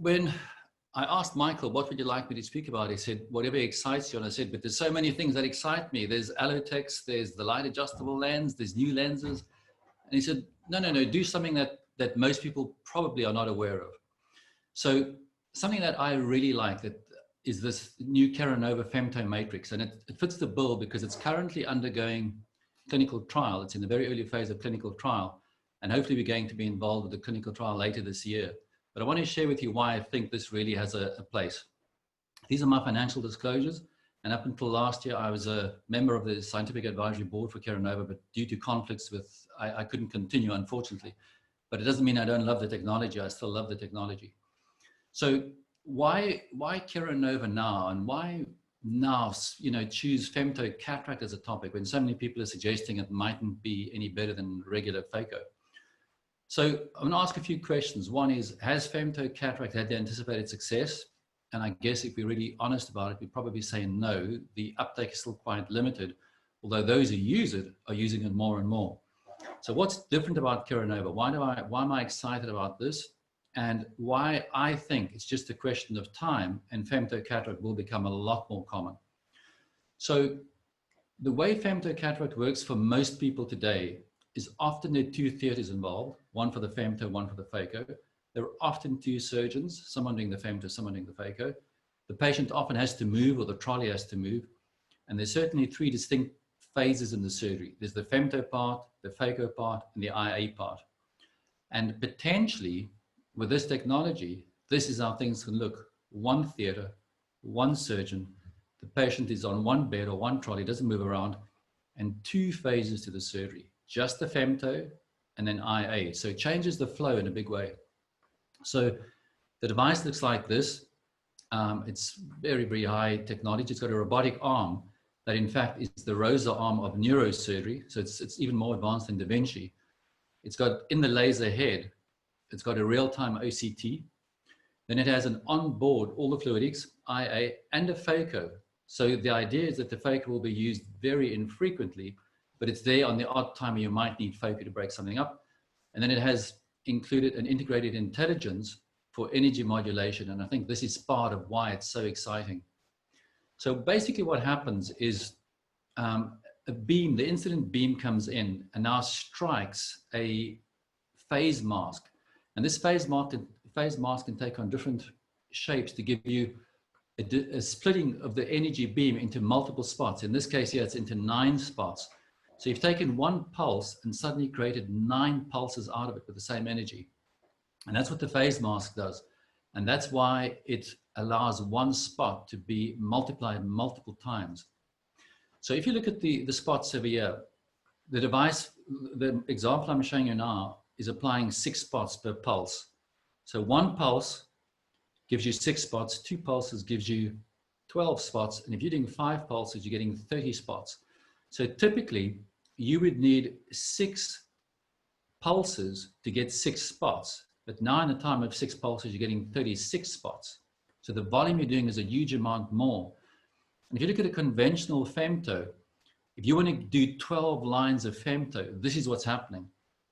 when I asked Michael, what would you like me to speak about? He said, whatever excites you. And I said, but there's so many things that excite me. There's Allotex, there's the light adjustable lens, there's new lenses. And he said, no, do something that most people probably are not aware of. So something that I really like that is this new KeraNova femto matrix. And it fits the bill because it's currently undergoing clinical trial. It's in the very early phase of clinical trial. And hopefully we're going to be involved with the clinical trial later this year. But I want to share with you why I think this really has a place. These are my financial disclosures. And up until last year, I was a member of the scientific advisory board for KeraNova, but due to conflicts with, I couldn't continue, unfortunately. But it doesn't mean I don't love the technology. I still love the technology. So why KeraNova now, and why now, choose femto cataract as a topic when so many people are suggesting it mightn't be any better than regular phaco? So I'm going to ask a few questions. One is, has femto cataract had the anticipated success? And I guess if we're really honest about it, we'd probably say no. The uptake is still quite limited, although those who use it are using it more and more. So what's different about KeraNova? Why am I excited about this? And why I think it's just a question of time and femto cataract will become a lot more common. So the way femto cataract works for most people today is often there are two theaters involved, one for the femto, one for the phaco. There are often two surgeons, someone doing the femto, someone doing the phaco. The patient often has to move, or the trolley has to move. And there's certainly three distinct phases in the surgery. There's the femto part, the phaco part, and the IA part. And potentially, with this technology, this is how things can look. One theater, one surgeon, the patient is on one bed or one trolley, doesn't move around, and two phases to the surgery. Just the femto and then IA. So it changes the flow in a big way. So the device looks like this. It's very, very high technology. It's got a robotic arm that in fact is the ROSA arm of neurosurgery. So it's even more advanced than Da Vinci. It's got in the laser head, it's got a real-time OCT. Then it has an onboard, all the fluidics, IA, and a phaco. So the idea is that the phaco will be used very infrequently, but it's there on the odd time you might need phaco to break something up. And then it has included an integrated intelligence for energy modulation. And I think this is part of why it's so exciting. So basically what happens is a beam, the incident beam comes in and now strikes a phase mask. And this phase mask can take on different shapes to give you a splitting of the energy beam into multiple spots. In this case here, it's into 9 spots. So you've taken one pulse and suddenly created 9 pulses out of it with the same energy. And that's what the phase mask does. And that's why it allows one spot to be multiplied multiple times. So if you look at the spots over here, the device, the example I'm showing you now is applying 6 spots per pulse. So one pulse gives you 6 spots, 2 pulses gives you 12 spots. And if you're doing 5 pulses, you're getting 30 spots. So typically, you would need 6 pulses to get 6 spots. But now in the time of 6 pulses, you're getting 36 spots. So the volume you're doing is a huge amount more. And if you look at a conventional femto, if you want to do 12 lines of femto, this is what's happening.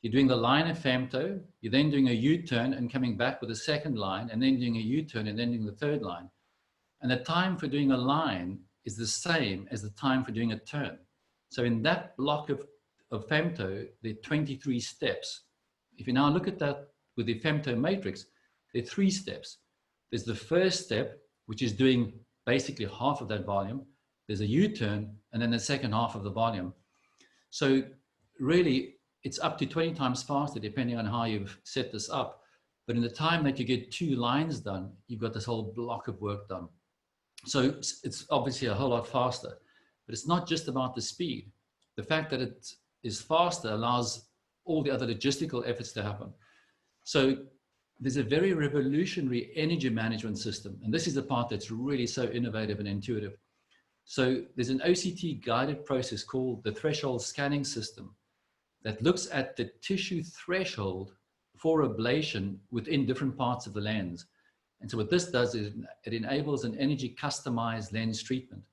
You're doing the line of femto, you're then doing a U-turn and coming back with a second line, and then doing a U-turn and then doing the third line. And the time for doing a line is the same as the time for doing a turn. So in that block of femto, there are 23 steps. If you now look at that with the femto matrix, there are 3 steps. There's the first step, which is doing basically half of that volume. There's a U-turn, and then the second half of the volume. So really, it's up to 20 times faster, depending on how you've set this up. But in the time that you get 2 lines done, you've got this whole block of work done. So it's obviously a whole lot faster. But it's not just about the speed. The fact that it is faster allows all the other logistical efforts to happen. So there's a very revolutionary energy management system. And this is the part that's really so innovative and intuitive. So there's an OCT guided process called the threshold scanning system that looks at the tissue threshold for ablation within different parts of the lens. And so what this does is it enables an energy customized lens treatment.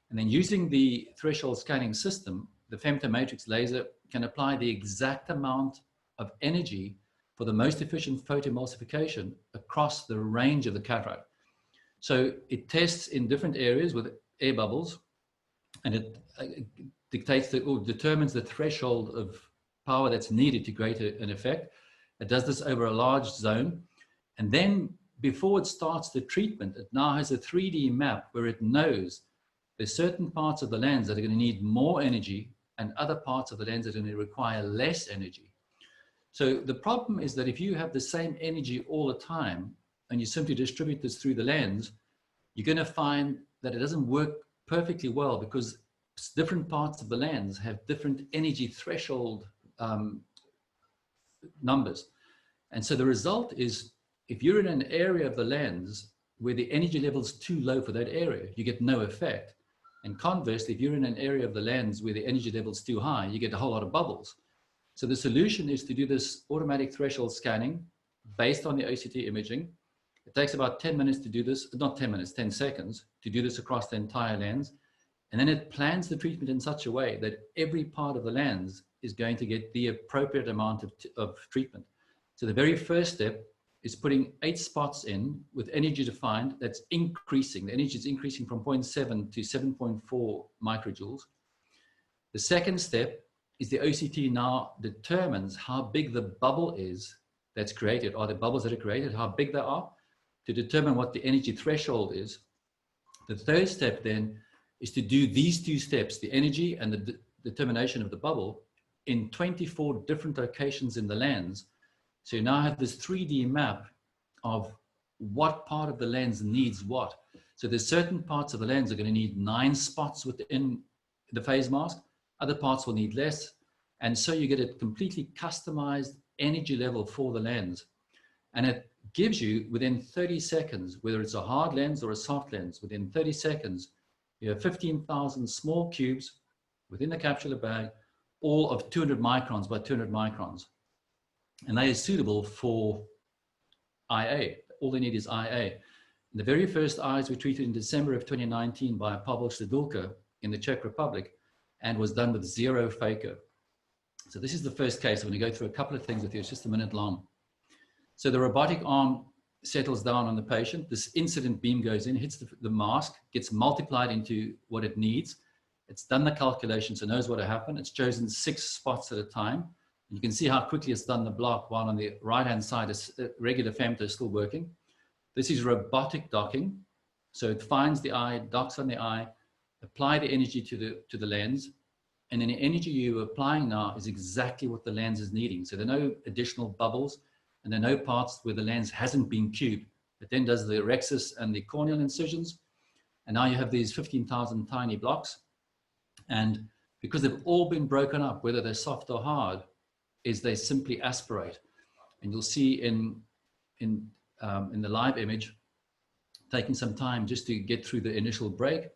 And then using the threshold scanning system, the femtomatrix laser can apply the exact amount of energy for for the most efficient photoemulsification across the range of the cataract. So it tests in different areas with air bubbles, and it dictates or determines the threshold of power that's needed to create an effect. It does this over a large zone. And then before it starts the treatment, it now has a 3D map where it knows there's certain parts of the lens that are going to need more energy and other parts of the lens that are going to require less energy. So the problem is that if you have the same energy all the time and you simply distribute this through the lens, you're going to find that it doesn't work perfectly well because different parts of the lens have different energy threshold numbers. And so the result is, if you're in an area of the lens where the energy level is too low for that area, you get no effect. And conversely, if you're in an area of the lens where the energy level is too high, you get a whole lot of bubbles. So the solution is to do this automatic threshold scanning based on the OCT imaging. It takes about 10 minutes to do this, not 10 minutes, 10 seconds to do this across the entire lens. And then it plans the treatment in such a way that every part of the lens is going to get the appropriate amount of treatment. So the very first step is putting 8 spots in with energy defined that's increasing. The energy is increasing from 0.7 to 7.4 microjoules. The second step is the OCT now determines how big the bubble is that's created, or the bubbles that are created, how big they are, to determine what the energy threshold is. The third step then is to do these 2 steps, the energy and the determination of the bubble, in 24 different locations in the lens. So you now have this 3D map of what part of the lens needs what. So there's certain parts of the lens are going to need 9 spots within the phase mask. Other parts will need less. And so you get a completely customized energy level for the lens. And it gives you, within 30 seconds, whether it's a hard lens or a soft lens, within 30 seconds, you have 15,000 small cubes within the capsular bag, all of 200 microns by 200 microns. And they are suitable for IA. All they need is IA. And the very first eyes were treated in December of 2019 by Pavel Stadulka in the Czech Republic, and was done with 0 phaco. So this is the first case. I'm going to go through a couple of things with you. It's just a minute long. So the robotic arm settles down on the patient. This incident beam goes in, hits the mask, gets multiplied into what it needs. It's done the calculations, so it knows what will happen. It's chosen 6 spots at a time. You can see how quickly it's done the block, while on the right-hand side, a regular femto is still working. This is robotic docking. So it finds the eye, docks on the eye, apply the energy to the lens, and then the energy you're applying now is exactly what the lens is needing. So there are no additional bubbles, and there are no parts where the lens hasn't been cubed. It then does the rhexis and the corneal incisions, and now you have these 15,000 tiny blocks. And because they've all been broken up, whether they're soft or hard, is they simply aspirate. And you'll see in the live image, taking some time just to get through the initial break.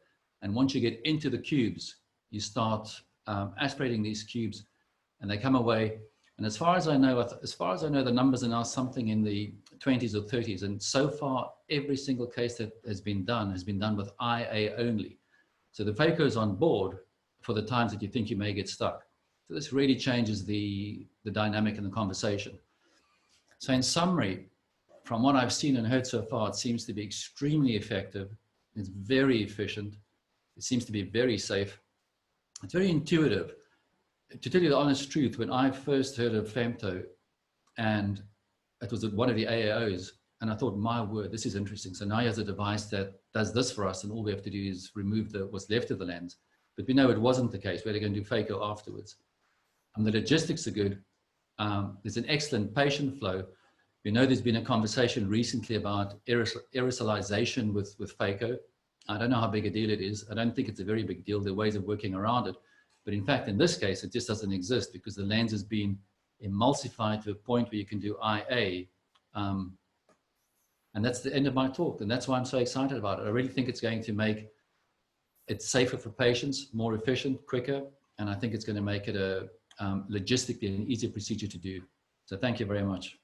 And once you get into the cubes, you start aspirating these cubes, and they come away. And as far as I know, the numbers are now something in the 20s or 30s. And so far, every single case that has been done with IA only. So the phaco is on board for the times that you think you may get stuck. So this really changes the dynamic in the conversation. So in summary, from what I've seen and heard so far, it seems to be extremely effective. It's very efficient. It seems to be very safe. It's very intuitive. To tell you the honest truth, when I first heard of femto, and it was at one of the AAOs, and I thought, my word, this is interesting. So now he has a device that does this for us, and all we have to do is remove what's left of the lens. But we know it wasn't the case. We're going to do phaco afterwards. And the logistics are good. There's an excellent patient flow. We know there's been a conversation recently about aerosolization with phaco. I don't know how big a deal it is. I don't think it's a very big deal. There are ways of working around it. But in fact, in this case, it just doesn't exist because the lens has been emulsified to a point where you can do IA. And that's the end of my talk. And that's why I'm so excited about it. I really think it's going to make it safer for patients, more efficient, quicker. And I think it's going to make it a logistically an easier procedure to do. So thank you very much.